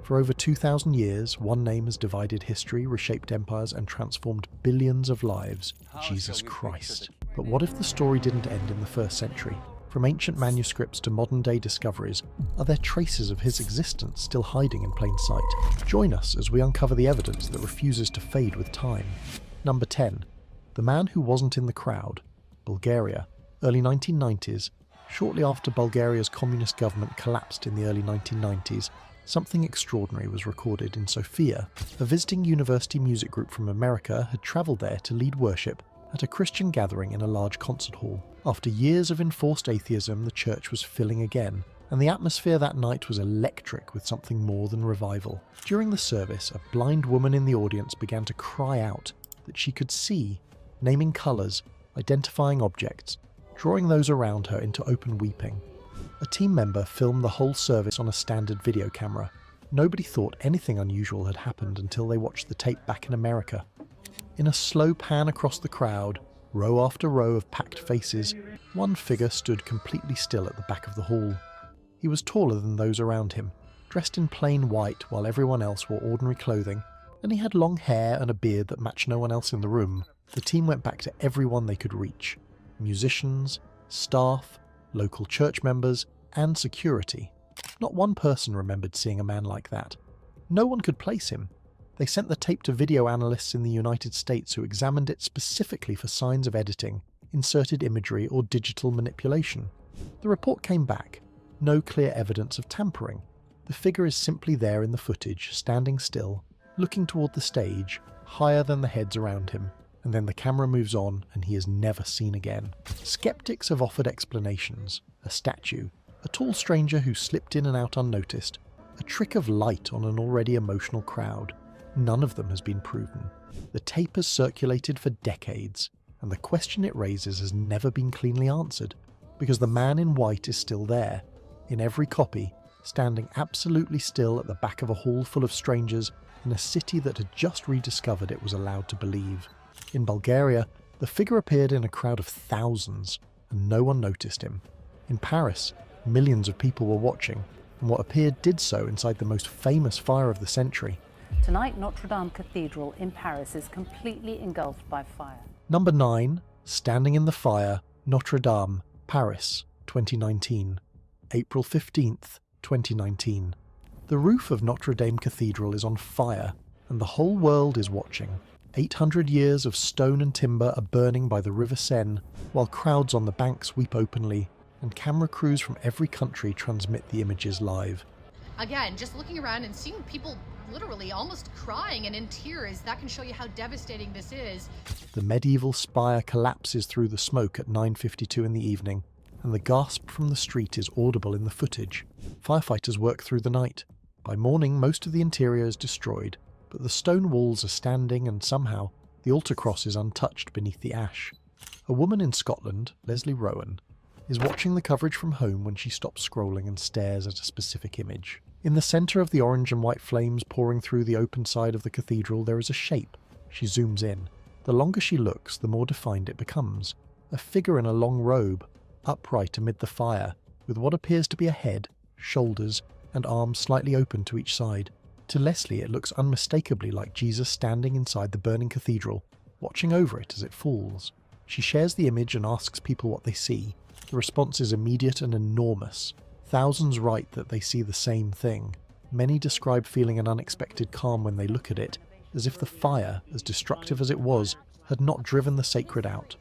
For over 2,000 years, one name has divided history, reshaped empires, and transformed billions of lives: Jesus Christ. But what if the story didn't end in the 1st century? From ancient manuscripts to modern-day discoveries, are there traces of his existence still hiding in plain sight? Join us as we uncover the evidence that refuses to fade with time. Number 10. The man who wasn't in the crowd. Bulgaria. Early 1990s. Shortly after Bulgaria's communist government collapsed in the early 1990s, something extraordinary was recorded in Sofia. A visiting university music group from America had travelled there to lead worship at a Christian gathering in a large concert hall. After years of enforced atheism, the church was filling again, and the atmosphere that night was electric with something more than revival. During the service, a blind woman in the audience began to cry out that she could see, naming colours, identifying objects, drawing those around her into open weeping. A team member filmed the whole service on a standard video camera. Nobody thought anything unusual had happened until they watched the tape back in America. In a slow pan across the crowd, row after row of packed faces, one figure stood completely still at the back of the hall. He was taller than those around him, dressed in plain white while everyone else wore ordinary clothing, and he had long hair and a beard that matched no one else in the room. The team went back to everyone they could reach: musicians, staff, local church members, and security. Not one person remembered seeing a man like that. No one could place him. They sent the tape to video analysts in the United States who examined it specifically for signs of editing, inserted imagery, or digital manipulation. The report came back. No clear evidence of tampering. The figure is simply there in the footage, standing still, looking toward the stage, higher than the heads around him, and then the camera moves on and he is never seen again. Skeptics have offered explanations: a statue, a tall stranger who slipped in and out unnoticed, a trick of light on an already emotional crowd. None of them has been proven. The tape has circulated for decades, and the question it raises has never been cleanly answered, because the man in white is still there, in every copy, standing absolutely still at the back of a hall full of strangers in a city that had just rediscovered it was allowed to believe. In Bulgaria, the figure appeared in a crowd of thousands, and no one noticed him. In Paris, millions of people were watching, and what appeared did so inside the most famous fire of the century. Tonight, Notre Dame Cathedral in Paris is completely engulfed by fire. Number 9. Standing in the Fire, Notre Dame, Paris, 2019. April 15th, 2019. The roof of Notre Dame Cathedral is on fire, and the whole world is watching. 800 years of stone and timber are burning by the River Seine, while crowds on the banks weep openly, and camera crews from every country transmit the images live. Again, just looking around and seeing people literally almost crying and in tears, that can show you how devastating this is. The medieval spire collapses through the smoke at 9:52 in the evening, and the gasp from the street is audible in the footage. Firefighters work through the night. By morning, most of the interior is destroyed, but the stone walls are standing, and somehow the altar cross is untouched beneath the ash. A woman in Scotland, Leslie Rowan, is watching the coverage from home when she stops scrolling and stares at a specific image. In the centre of the orange and white flames pouring through the open side of the cathedral, there is a shape. She zooms in. The longer she looks, the more defined it becomes. A figure in a long robe, upright amid the fire, with what appears to be a head, shoulders, and arms slightly open to each side. To Leslie, it looks unmistakably like Jesus standing inside the burning cathedral, watching over it as it falls. She shares the image and asks people what they see. The response is immediate and enormous. Thousands write that they see the same thing. Many describe feeling an unexpected calm when they look at it, as if the fire, as destructive as it was, had not driven the sacred out.